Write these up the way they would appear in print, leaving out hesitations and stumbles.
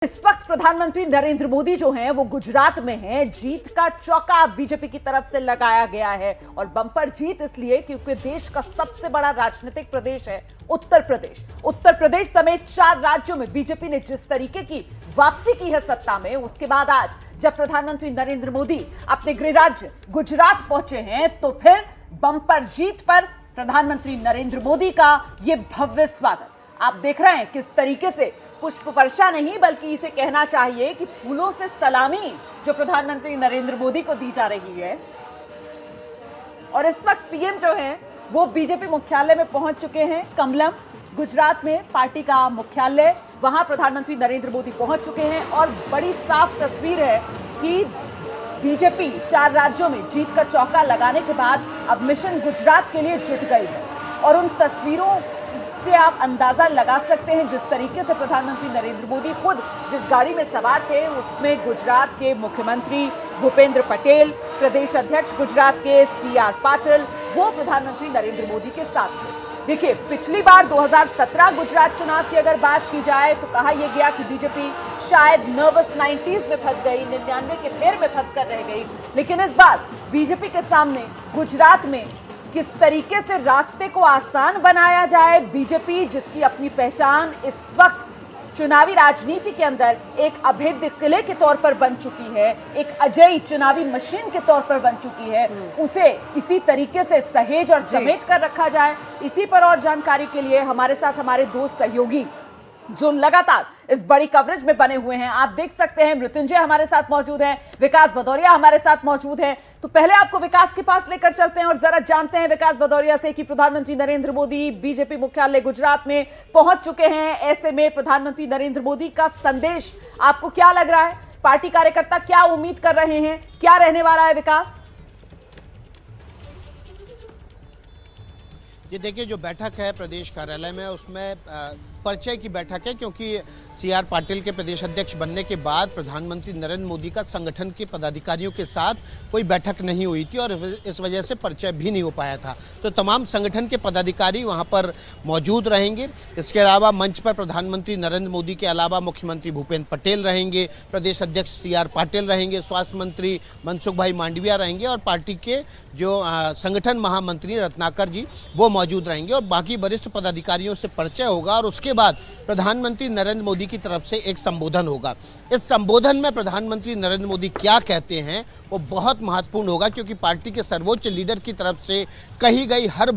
इस वक्त प्रधानमंत्री नरेंद्र मोदी जो हैं वो गुजरात में हैं। जीत का चौका बीजेपी की तरफ से लगाया गया है और बंपर जीत इसलिए क्योंकि देश का सबसे बड़ा राजनीतिक प्रदेश है उत्तर प्रदेश। उत्तर प्रदेश समेत 4 राज्यों में बीजेपी ने जिस तरीके की वापसी की है सत्ता में, उसके बाद आज जब प्रधानमंत्री नरेंद्र मोदी अपने गृह राज्य गुजरात पहुंचे हैं तो फिर बंपर जीत पर प्रधानमंत्री नरेंद्र मोदी का यह भव्य स्वागत आप देख रहे हैं। किस तरीके से पुष्प वर्षा नहीं बल्कि इसे कहना चाहिए कि फूलों से सलामी जो प्रधानमंत्री नरेंद्र मोदी को दी जा रही है। और इस वक्त पीएम जो है वो बीजेपी मुख्यालय में पहुंच चुके हैं। कमलम गुजरात में पार्टी का मुख्यालय, वहां प्रधानमंत्री नरेंद्र मोदी पहुंच चुके हैं और बड़ी साफ तस्वीर है कि बीजेपी 4 राज्यों में जीत का चौका लगाने के बाद अब मिशन गुजरात के लिए जुट गई है। और उन तस्वीरों से आप अंदाजा लगा सकते हैं जिस तरीके से प्रधानमंत्री नरेंद्र मोदी खुद जिस गाड़ी में सवार थे उसमें गुजरात के मुख्यमंत्री भूपेंद्र पटेल, प्रदेश अध्यक्ष गुजरात के सीआर पाटिल, वो प्रधानमंत्री नरेंद्र मोदी के साथ थे। देखिए, पिछली बार 2017 गुजरात चुनाव की अगर बात की जाए तो कहा यह गया कि बीजेपी शायद नर्वस 90s में फंस गई, 99 के फेर में फंस कर रह गई। लेकिन इस बार बीजेपी के सामने गुजरात में किस तरीके से रास्ते को आसान बनाया जाए, बीजेपी जिसकी अपनी पहचान इस वक्त चुनावी राजनीति के अंदर एक अभेद्य किले के तौर पर बन चुकी है, एक अजय चुनावी मशीन के तौर पर बन चुकी है, उसे इसी तरीके से सहेज और समेट कर रखा जाए। इसी पर और जानकारी के लिए हमारे साथ हमारे 2 सहयोगी जो लगातार इस बड़ी कवरेज में बने हुए हैं, आप देख सकते हैं। मृत्युंजय हमारे साथ मौजूद हैं, विकास भदौरिया हमारे साथ मौजूद हैं। तो पहले आपको विकास के पास लेकर चलते हैं और जरा जानते हैं विकास भदौरिया से कि प्रधानमंत्री नरेंद्र मोदी बीजेपी मुख्यालय गुजरात में पहुंच चुके हैं। ऐसे में प्रधानमंत्री नरेंद्र मोदी का संदेश आपको क्या लग रहा है? पार्टी कार्यकर्ता क्या उम्मीद कर रहे हैं, क्या रहने वाला है विकास? ये देखिए, जो बैठक है प्रदेश कार्यालय में उसमें परिचय की बैठक है, क्योंकि सीआर पाटिल के प्रदेश अध्यक्ष बनने के बाद प्रधानमंत्री नरेंद्र मोदी का संगठन के पदाधिकारियों के साथ कोई बैठक नहीं हुई थी और इस वजह से परिचय भी नहीं हो पाया था। तो तमाम संगठन के पदाधिकारी वहां पर मौजूद रहेंगे। इसके अलावा मंच पर प्रधानमंत्री नरेंद्र मोदी के अलावा मुख्यमंत्री भूपेंद्र पटेल रहेंगे, प्रदेश अध्यक्ष सीआर पाटिल रहेंगे, स्वास्थ्य मंत्री मनसुख भाई मांडविया रहेंगे और पार्टी के जो संगठन महामंत्री रत्नाकर जी वो मौजूद रहेंगे और बाकी वरिष्ठ पदाधिकारियों से परिचय होगा। और उसके बाद प्रधानमंत्री नरेंद्र मोदी की तरफ से एक संबोधन होगा। इस संबोधन में प्रधानमंत्री नरेंद्र मोदी क्या कहते हैं वो बहुत महत्वपूर्ण होगा, क्योंकि पार्टी के सर्वोच्च लीडर की तरफ से कही गई हर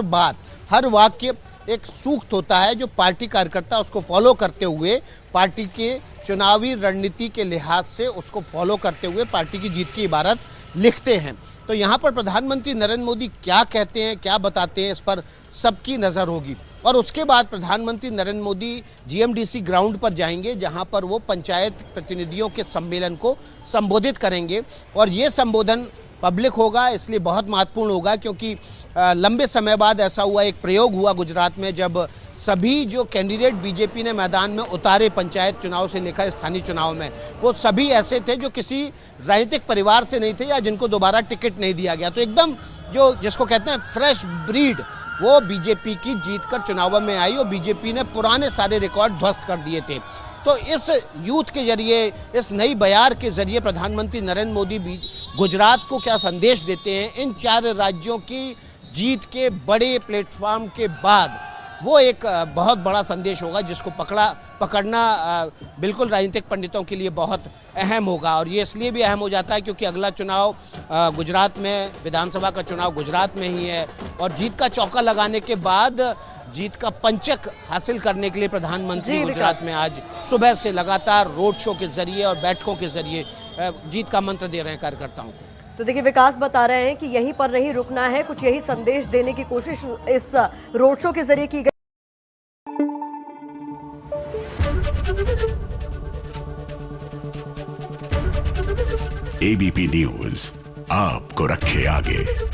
बात, हर वाक्य एक सूक्त होता है जो पार्टी कार्यकर्ता उसको फॉलो करते हुए, पार्टी के चुनावी रणनीति के लिहाज से उसको फॉलो करते हुए पार्टी की जीत की इबारत लिखते हैं। तो यहाँ पर प्रधानमंत्री नरेंद्र मोदी क्या कहते हैं, क्या बताते हैं, इस पर सबकी नज़र होगी। और उसके बाद प्रधानमंत्री नरेंद्र मोदी जीएमडीसी ग्राउंड पर जाएंगे, जहां पर वो पंचायत प्रतिनिधियों के सम्मेलन को संबोधित करेंगे। और ये संबोधन पब्लिक होगा, इसलिए बहुत महत्वपूर्ण होगा, क्योंकि लंबे समय बाद ऐसा हुआ, एक प्रयोग हुआ गुजरात में जब सभी जो कैंडिडेट बीजेपी ने मैदान में उतारे पंचायत चुनाव से लेकर स्थानीय चुनाव में, वो सभी ऐसे थे जो किसी राजनीतिक परिवार से नहीं थे या जिनको दोबारा टिकट नहीं दिया गया। तो एकदम जो जिसको कहते हैं फ्रेश ब्रीड, वो बीजेपी की जीत कर चुनाव में आई और बीजेपी ने पुराने सारे रिकॉर्ड ध्वस्त कर दिए थे। तो इस यूथ के जरिए, इस नई बयार के जरिए प्रधानमंत्री नरेंद्र मोदी गुजरात को क्या संदेश देते हैं, इन 4 राज्यों की जीत के बड़े प्लेटफॉर्म के बाद वो एक बहुत बड़ा संदेश होगा जिसको पकड़ना बिल्कुल राजनीतिक पंडितों के लिए बहुत अहम होगा। और ये इसलिए भी अहम हो जाता है क्योंकि अगला चुनाव गुजरात में, विधानसभा का चुनाव गुजरात में ही है और जीत का चौका लगाने के बाद जीत का पंचक हासिल करने के लिए प्रधानमंत्री गुजरात में आज सुबह से लगातार रोड शो के जरिए और बैठकों के जरिए जीत का मंत्र दे रहे हैं कार्यकर्ताओं को। तो देखिए, विकास बता रहे हैं कि यहीं पर नहीं रुकना है, कुछ यही संदेश देने की कोशिश इस रोड शो के जरिए की गई। एबीपी न्यूज आपको रखे आगे।